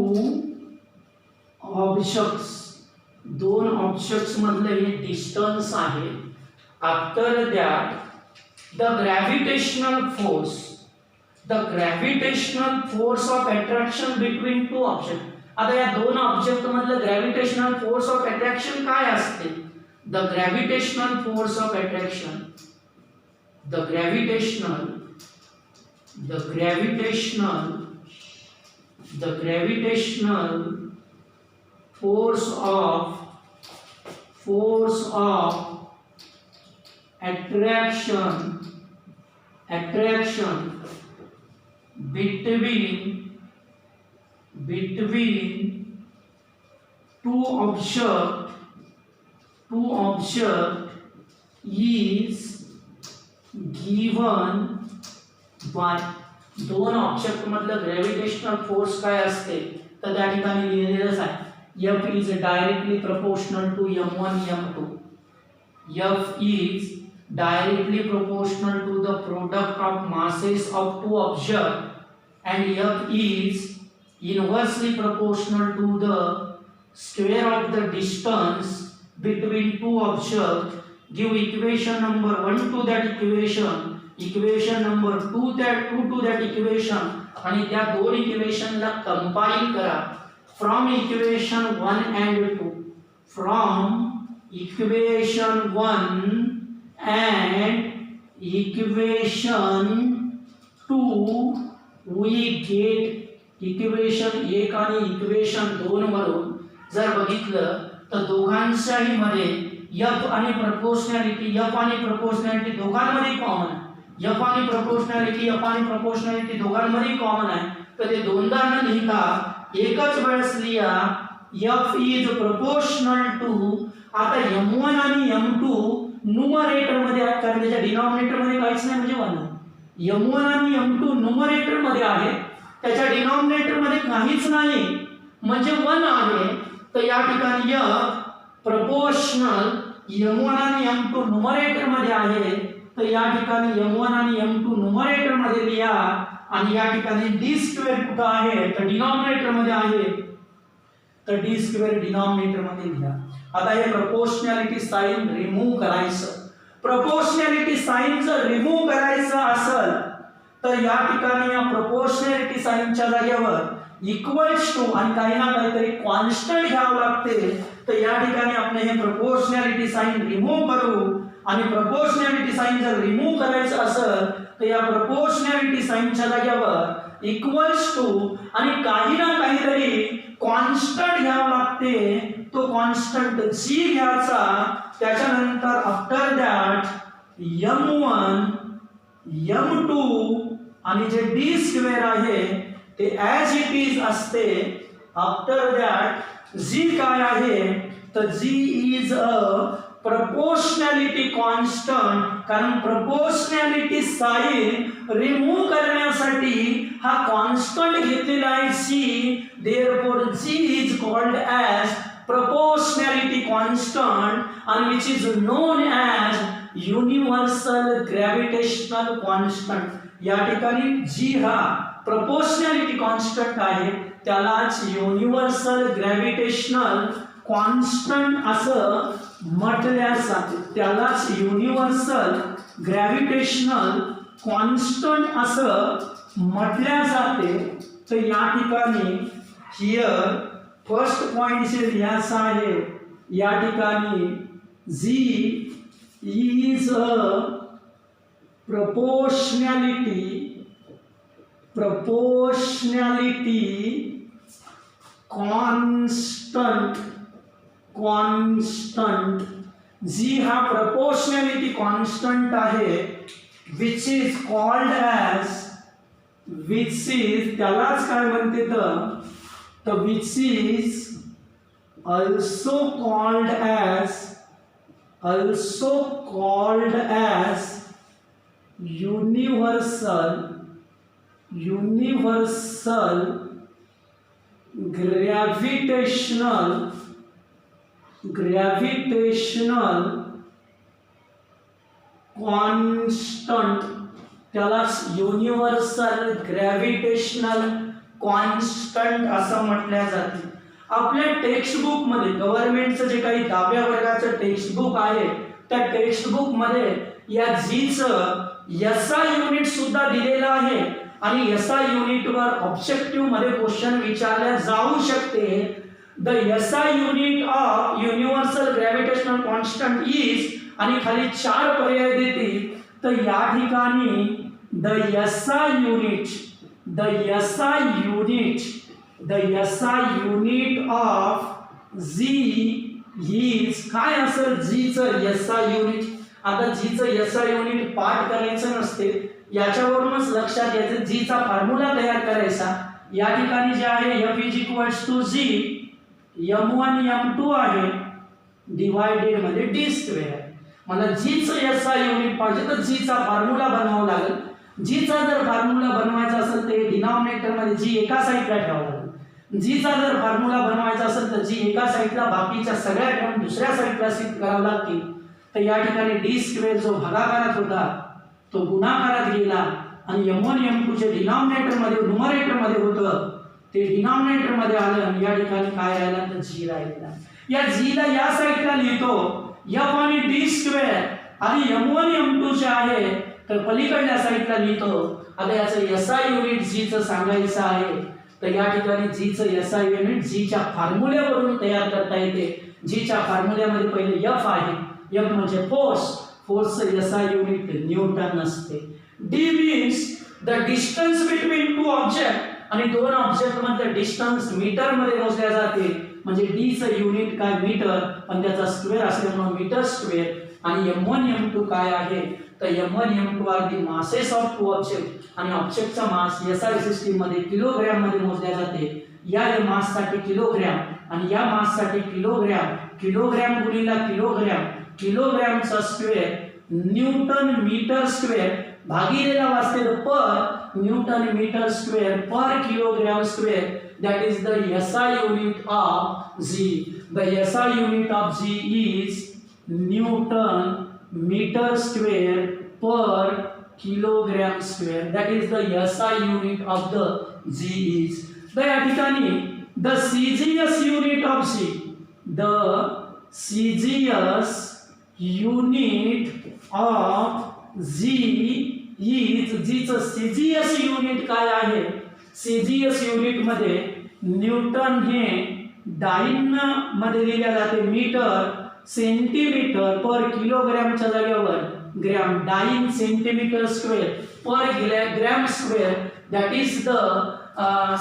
objects, दोन ऑब्जेक्ट्स मधलं हे डिस्टन्स आहे. After that the gravitational force of attraction between two objects. आता या दोन ऑब्जेक्ट मधलं ग्रॅव्हिटेशनल फोर्स ऑफ अट्रॅक्शन काय असते? The gravitational force of attraction, the gravitational force of attraction between two object is given by, दोन object मधलं gravitational force काय असते तर त्या ठिकाणी लिहिलेलंच आहे, F is directly proportional to m1 m2. F is directly proportional to the product of masses of two objects, and F is inversely proportional to the square of the distance between two objects. Give equation number 1 to that equation number 2 to that equation, आणि त्या दोन इक्वेशनला compile करा. From equation 1 and 2, from equation 1 and equation 2 we get equation 1 आणि equation 2 वरून जर बघितलं तर दोघांच्याही मध्ये F आणि प्रपोर्शनॅलिटी दोघांमध्ये कॉमन आहे. F आणि प्रपोर्शनॅलिटी दोघांमध्ये कॉमन आहे, तर ते दोनदा न लिहिता एकच वेळेस लिहा F is proportional to, आता m1 आणि m2 न्यूमरेटर मध्ये आहेत कारण त्याच्या डिनॉमिनेटर मध्ये काहीच नाही, म्हणजे 1. m1 आणि m2 न्यूमरेटर मध्ये आहे, त्याच्या डिनॉमिनेटर मध्ये काहीच नाही म्हणजे 1 आहे. तर या ठिकाणी प्रपोर्शनल m1 आणि m2 न्यूमरेटर मध्ये आहे, तर या ठिकाणी m1 आणि m2 न्यूमरेटर मध्ये लिहा, आणि या ठिकाणी d² कुठे आहे तर डिनॉमिनेटर मध्ये आहे, तर d² डिनॉमिनेटर मध्ये लिहा. आता हे प्रपोर्शनॅलिटी साइन रिमूव्ह करायचं. प्रपोर्शनॅलिटी साइन जर रिमूव्ह करायचं असेल तर या ठिकाणी या प्रपोर्शनॅलिटी साइनच्या जागेवर इक्वल्स टू आणि काही ना काहीतरी कॉन्स्टंट घ्यावं लागते. तर या ठिकाणी आपण हे प्रपोर्शनॅलिटी साइन रिमूव्ह करू, आणि प्रपोर्शनॅलिटी साइन जर रिमूव्ह करायचं असेल तर या प्रपोर्शनॅलिटी साइनच्या जागेवर इक्वल्स टू आणि काही ना काहीतरी कॉन्स्टंट घ्यावं लागते, तो कॉन्स्टंट जी घ्यायचा, त्याच्यानंतर आफ्टर दॅट m1 m2 आणि जे d स्क्वेअर आहे ते ॲज इट इज असते. आफ्टर दॅट जी काय आहे तर जी इज अ प्रपोर्शनॅलिटी कॉन्स्टंट, कारण प्रपोर्शनॅलिटी साइन रिमूव्ह करण्यासाठी हा कॉन्स्टंट घेतलेला आहे c, therefore g is called as proportionality constant and which is known as universal gravitational constant. या ठिकाणी g हा proportionality constant आहे, त्यालाच युनिव्हर्सल ग्रॅव्हिटेशनल कॉन्स्टंट असं म्हटल्या जाते, त्यालाच युनिव्हर्सल ग्रॅव्हिटेशनल कॉन्स्टंट असं म्हटल्या जाते. तर या ठिकाणी हिअर फर्स्ट पॉइंट से लिहायचा आहे, या ठिकाणी जी इज अ proportionality constant जी हा proportionality constant आहे, which is called as, which is त्यालाच काय म्हणते तर which is also called as universal gravitational constant, त्यालाच युनिव्हर्सल ग्रॅव्हिटेशनल कॉन्स्टंट असं म्हटल्या जाते. आपल्या टेक्स्ट बुक मध्ये गव्हर्नमेंटचं जे काही 10व्या वर्गाचं टेक्स्ट बुक आहे, त्या टेक्स्ट बुक मध्ये या जीचं SI युनिट सुद्धा दिलेलं आहे आणि SI युनिटवर ऑब्जेक्टिव्ह मध्ये क्वेश्चन विचारले जाऊ शकते. The SI unit of universal gravitational constant is आणि खाली 4 पर्याय देतील. तर या ठिकाणी the SI unit of G is काय असेल G चं SI युनिट. आता G चं SI युनिट पाठ करायचं नसते, याच्यावरूनच लक्षात घ्यायचं G चा फॉर्म्युला तयार करायचा. या ठिकाणी जे आहे F is equals to G m1 m2 आहे डिवाइडेड मध्ये d स्क्वेअर. मला G चं SI युनिट पाहिजे तर G चा फॉर्म्युला बनवावा लागेल. G चा जर फॉर्म्युला बनवायचा असेल तर डिनॉमिनेटर मध्ये G एका साइडला ठेवावा लागेल. G चा जर फॉर्म्युला बनवायचा असेल तर G एका साइडला, बाकीच्या सगळ्या टर्म दुसऱ्या साइडला शिफ्ट करावं लागतील. तर या ठिकाणी d स्क्वेअर जो भागाकारात होता तो गुणाकारात गेला आणि m1 m2 जे डिनॉमिनेटर मध्ये न्यूमरेटर मध्ये होतं ते डिनॉमिनेटर मध्ये आलं आणि या ठिकाणी काय राहिला तर G राहिला. या G ला या साइडला लिहितो f आणि d स्क्वेअर आणि m1 m2 जे आहे तर पलीकडल्या साइडला लिहितो. आता याचं SI युनिट G चं सांगायचं आहे, तर या ठिकाणी G चं SI युनिट G च्या फॉर्म्युल्यावरून तयार करता येते. G च्या फॉर्म्युल्यामध्ये पहिले F आहे, F म्हणजे फोर्सचं SI युनिट न्यूटन असते. D means the distance between two object आणि दोन ऑब्जेक्ट मधलं डिस्टन्स मीटर मध्ये मोजल्या जाते. म्हणजे D चं युनिट काय मीटर, पण त्याचा स्क्वेअर असल्यामुळे मीटर स्क्वेअर. आणि m1 m2 काय आहे तर m1 m2 are the masses of two object आणि ऑब्जेक्टचा मास SI सिस्टीम मध्ये किलोग्रॅम मध्ये मोजल्या जाते. या मास साठी किलोग्रॅम आणि या मास साठी किलोग्रॅम, किलोग्रॅम गुणिला किलोग्रॅम, किलोग्रॅमचा स्क्वेअर न्यूटन मीटर स्क्वेअर भागिलेला वाचते per newton metre square per kilogram square. that is the SI unit of G. The SI unit of G is Newton meter square per kilogram square. That is the SI unit of the G is. The ठिकाणी the CGS unit of G, the CGS unit of G is G चं CGS unit काय आहे. CGS unit मध्ये Newton हे dine मध्ये लिहिल्या जाते. Metre centimetre पर किलोग्रॅमच्या जागेवर gram, dyne centimetre square per gram square. That is the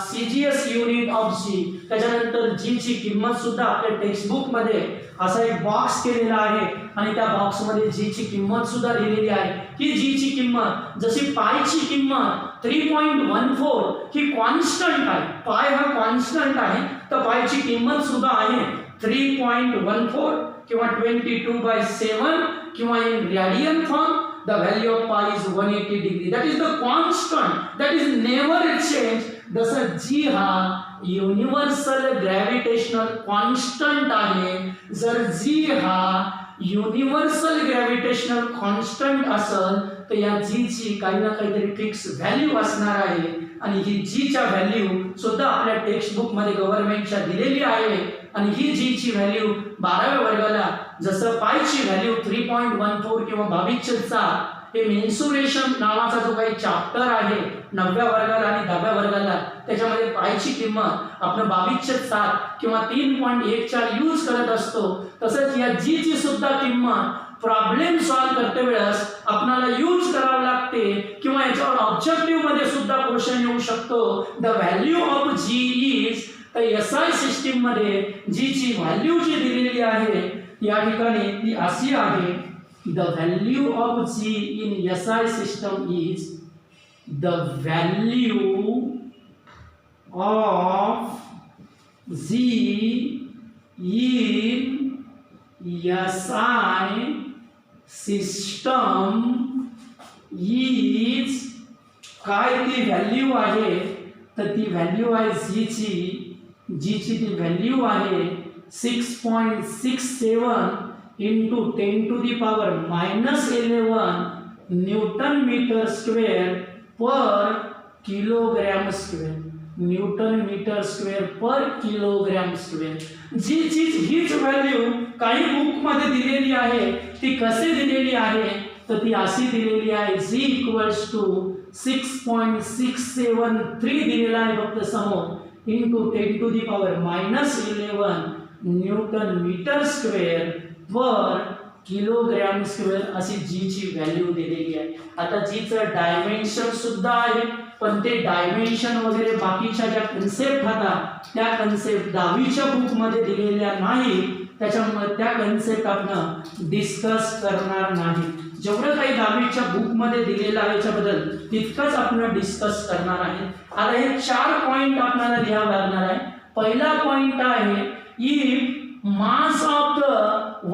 CGS unit of G. त्याच्यानंतर G ची किंमत सुद्धा आपल्या टेक्स्टबुक मध्ये असा एक बॉक्स केलेला आहे आणि त्या बॉक्स मध्ये G ची किंमत सुद्धा दिलेली आहे. ही G ची किंमत जशी पाय ची किंमत 3.14 ही कॉन्स्टंट आहे. पाय हा कॉन्स्टंट आहे तर पाय ची किंमत सुद्धा आहे 3.14 किंवा 22/7 किंवा in radian form the value of pi is 180 degree. That is the constant, that is never change. जसं G हा युनिव्हर्सल ग्रॅव्हिटेशनल कॉन्स्टंट आहे. जर G हा युनिव्हर्सल ग्रॅव्हिटेशनल कॉन्स्टंट असेल तर या G ची काही ना काहीतरी फिक्स व्हॅल्यू असणार आहे आणि ही G च्या व्हॅल्यू सुद्धा आपल्या टेक्स्टबुक मध्ये गव्हर्नमेंटच्या दिलेली आहे आणि ही G ची व्हॅल्यू 12व्या वर्गाला जसं पायची व्हॅल्यू 3.14 किंवा 22/7 हे मेन्सुरेशन नावाचा जो काही चॅप्टर आहे 9व्या वर्गाला आणि 10व्या वर्गाला त्याच्यामध्ये पायची किंमत आपण 22/7 किंवा 3.14 यूज करत असतो. तसंच या G ची सुद्धा किंमत प्रॉब्लेम सॉल्व करते वेळेस आपल्याला यूज करावी लागते किंवा याच्यावर ऑब्जेक्टिव्ह मध्ये सुद्धा क्वेश्चन येऊ शकतो. The value of G is तर SI सिस्टीम मध्ये G ची व्हॅल्यू जी दिलेली आहे या ठिकाणी ती अशी आहे. The value of G in SI system is the value of G in SI system is काय ती व्हॅल्यू आहे तर ती व्हॅल्यू आहे G ची ती व्हॅल्यू आहे 6.67 into 10⁻⁻11 newton metre square per kilogram square. Newton metre square per kilogram square. G हीच व्हॅल्यू काही बुक मध्ये दिलेली आहे. ती कशी दिलेली आहे तर ती अशी दिलेली आहे. G = 6.673 दिलेला आहे फक्त समोर into 10⁻⁻11 newton metre square per kilogram square अशी G ची व्हॅल्यू दिलेली आहे. आता G चं डायमेन्शन सुद्धा आहे पण ते डायमेन्शन वगैरे बाकीच्या ज्या कन्सेप्ट होता त्या कन्सेप्ट 10वीच्या बुक मध्ये दिलेल्या नाही. त्याच्यामुळे त्या कन्सेप्ट आपण डिस्कस करणार नाही. जेवढं काही 10वीच्या बुक मध्ये दिलेलं आहे याच्याबद्दल तितकंच आपण डिस्कस करणार आहे. आता हे 4 पॉइंट आपल्याला लिहावं लागणार आहे. पहिला पॉइंट आहे if mass of the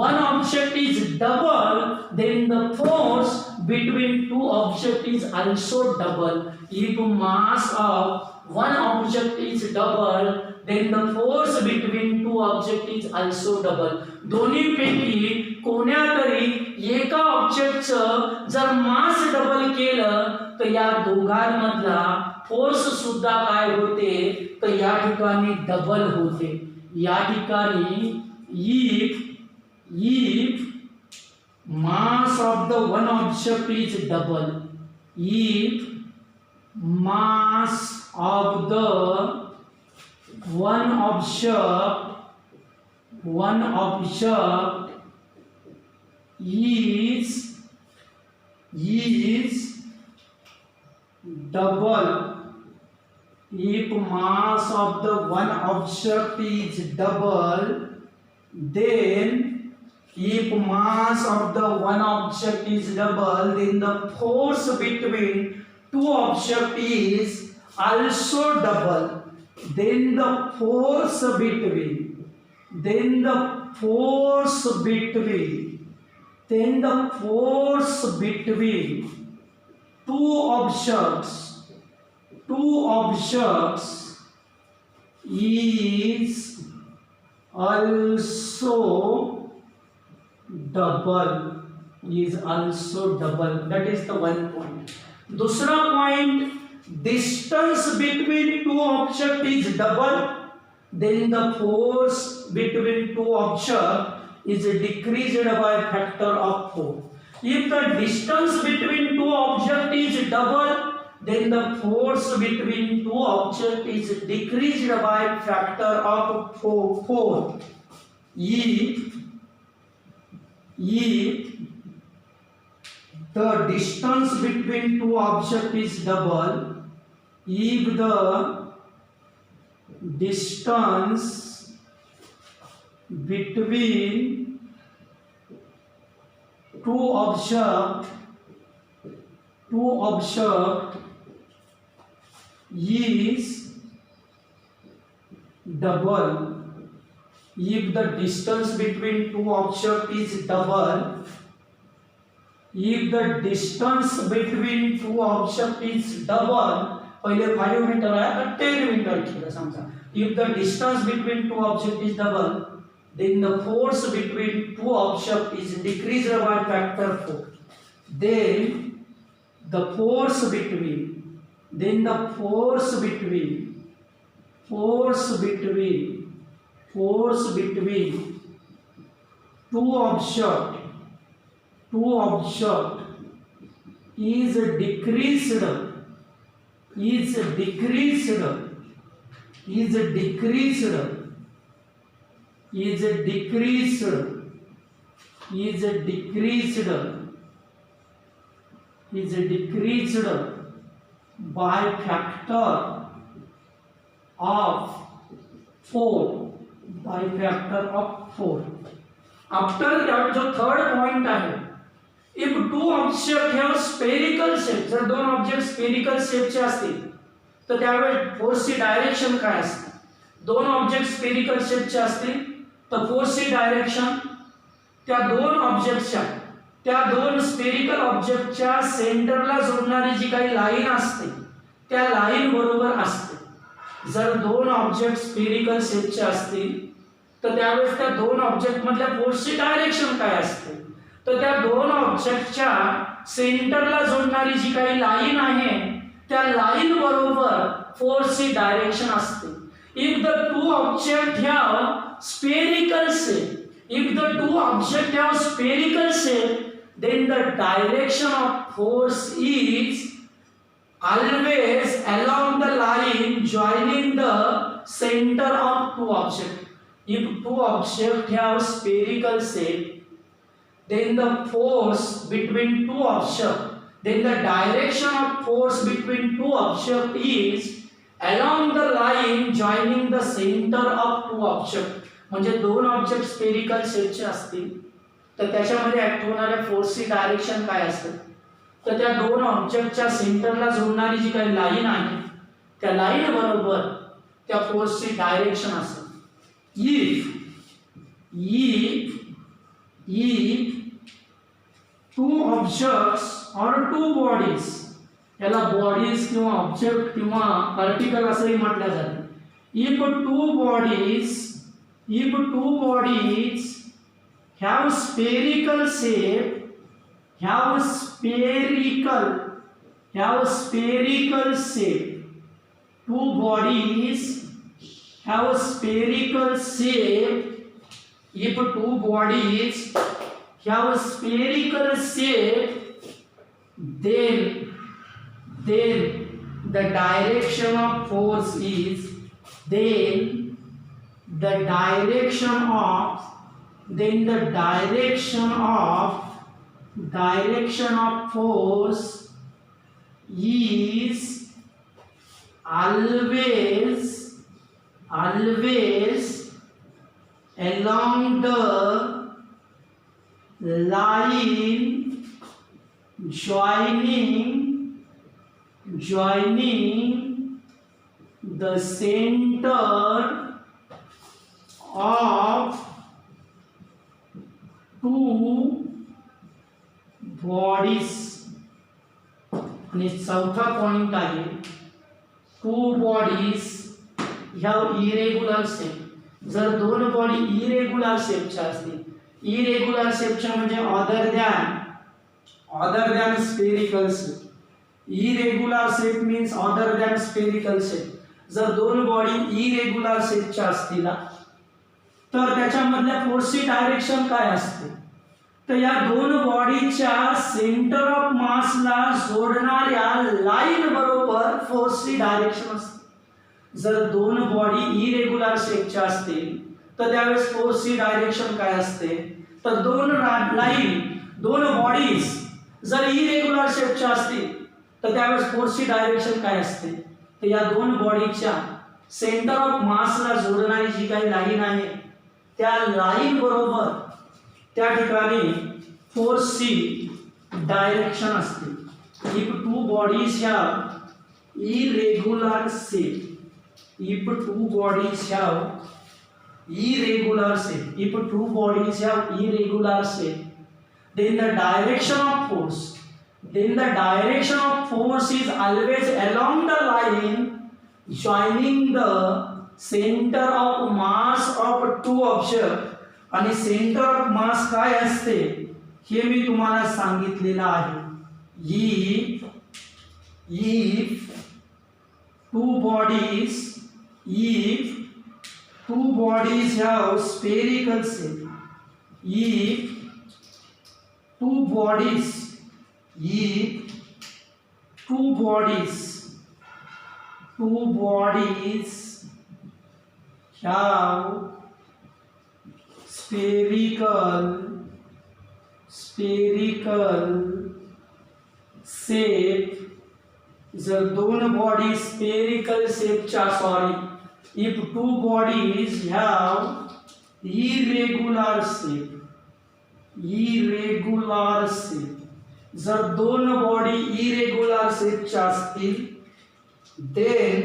one object is double then the force between two objects is also double. If mass of one object is double then the force between two objects is also double. दोन्ही पैकी कोण्या तरी एका ऑब्जेक्टचं जर mass double केलं तर या दोघांमधला फोर्स सुद्धा काय होते तर या ठिकाणी डबल होते. या ठिकाणी if mass of the one object is double, if mass of the one object is double, if mass of the one object is double, then if mass of the one object is double then the force between two objects is also double. Then the force between two objects is also double. That is the one point. दूसरा point, distance between two objects is double, then the force between two objects is decreased by factor of 4. If the distance between two objects is double, then the force between two objects is decreased by factor of 4. If the distance between two objects is double, if the distance between two objects is double, if the distance between two objects is double, if the distance between two objects is double, पहिले 5 metre आहे आता 10 metre केलं समजा. if the distance between two objects is double, then the force between two objects is decreased by factor 4. then the force between two objects is decreased by factor of 4. After that जो third point आहे, if two objects have spherical shape, जर दोन object spherical शेपचे असतील तर त्यावेळेस फोर्सची direction काय असते? दोन ऑब्जेक्ट स्फेरिकल शेपचे असतील तर फोर्सची डायरेक्शन त्या दोन स्फेरिकल ऑब्जेक्टच्या सेंटरला जोडणारी जी काही लाईन असते त्या लाईन बरोबर असते. जर दोन ऑब्जेक्ट स्फेरिकल शेपचे असतील तर त्यावेळेस त्या दोन ऑब्जेक्ट मधल्या फोर्सची डायरेक्शन काय असते? तर त्या दोन ऑब्जेक्टच्या सेंटरला जोडणारी जी काही लाईन आहे त्या लाईन बरोबर फोर्सची डायरेक्शन असते. if the two objects have spherical shape, then the direction of force is always along the line joining the center of two objects. If two objects have spherical shape, then the direction of force between two objects is along the line joining the center of two objects. म्हणजे दोन object spherical शेपचे असतील तर त्याच्यामध्ये act होणाऱ्या फोर्सची direction काय असेल? तर त्या दोन ऑब्जेक्टच्या सेंटरला जोडणारी जी काही लाईन आहे त्या लाईन बरोबर त्या फोर्सची डायरेक्शन असेल. if two objects or two bodies, याला बॉडीज किंवा ऑब्जेक्ट किंवा पार्टिकल असंही म्हटलं जातं. if two bodies have spherical shape, two bodies have spherical shape, if two bodies have spherical shape, then the direction of force is direction of force is always along the line joining the center of two bodies. आणि चौथा point आहे two bodies ह्याव irregular shape. जर दोन body irregular शेपच्या असतील, irregular शेपच्या म्हणजे other than spherical shape. Irregular shape means other than spherical shape. जर दोन बॉडी इरेग्युलर शेपच्या असतील तर त्याच्यामधल्या फोर्सची डायरेक्शन काय असते? तर या दोन बॉडीच्या सेंटर ऑफ मासला जोडणाऱ्या लाईन बरोबर फोर्सची डायरेक्शन असते. जर दोन बॉडी इरेग्युलर शेपच्या असतील तर त्यावेळेस फोर्सची डायरेक्शन काय असते? तर दोन बॉडीज जर इरेग्युलर शेपच्या असतील तर त्यावेळेस फोर्सची डायरेक्शन काय असते? तर या दोन बॉडीच्या सेंटर ऑफ मासला जोडणारी जी काही लाईन आहे त्या लाईन बरोबर त्या ठिकाणी फोर्सची डायरेक्शन असते. If two bodies have irregular shape, if two bodies have irregular shape, if two bodies have irregular shape, then the direction of force is always along the line joining the center of mass of two objects. आणि centre of मास काय असते हे मी तुम्हाला सांगितलेलं आहे. if two bodies have spherical shape, if two bodies have spherical shape, जर दोन body spherical शेपच्या if two bodies have irregular shape, जर दोन बॉडी irregular शेपच्या असतील then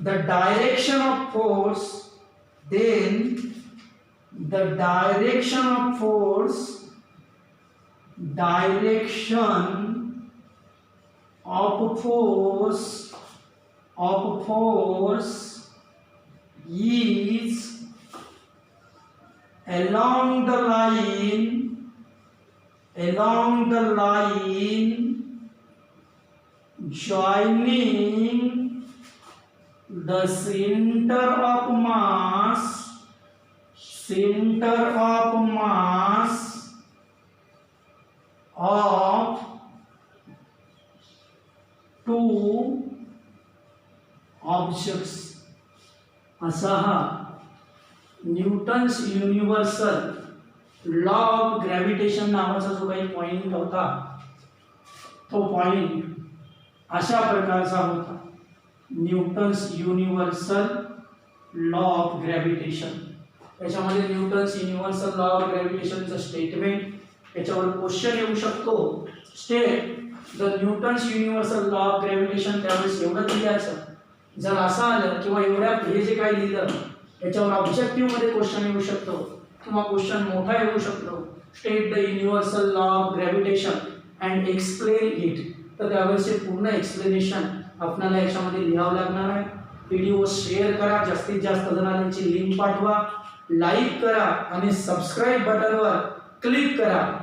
the direction of force is along the line joining the center of mass of two objects. असा हा Newton's universal law of gravitation नावाचा जो काही point होता तो पॉइंट अशा प्रकारचा होता. Newton's universal law of gravitation. त्याच्यामध्ये न्यूटन्स युनिव्हर्सल लॉ ऑफ ग्रॅव्हिटेशनचं स्टेटमेंट, याच्यावर क्वेश्चन येऊ शकतो. State the Newton's universal law of gravitation. त्यावेळेस एवढं लिहायचं. जर असं आलं किंवा एवढ्या हे जे काही लिहिलं याच्यावर ऑब्जेक्टिव्ह मध्ये क्वेश्चन येऊ शकतो किंवा क्वेश्चन मोठा येऊ शकतो. State the universal law of gravitation and explain it. तर त्यावेळेस पूर्ण एक्सप्लेनेशन आपल्याला याच्यामध्ये लिहावं लागणार आहे. व्हिडिओ शेअर करा, जास्तीत जास्त जणांची लिंक पाठवा, लाईक करा आणि सबस्क्राईब बटनवर क्लिक करा.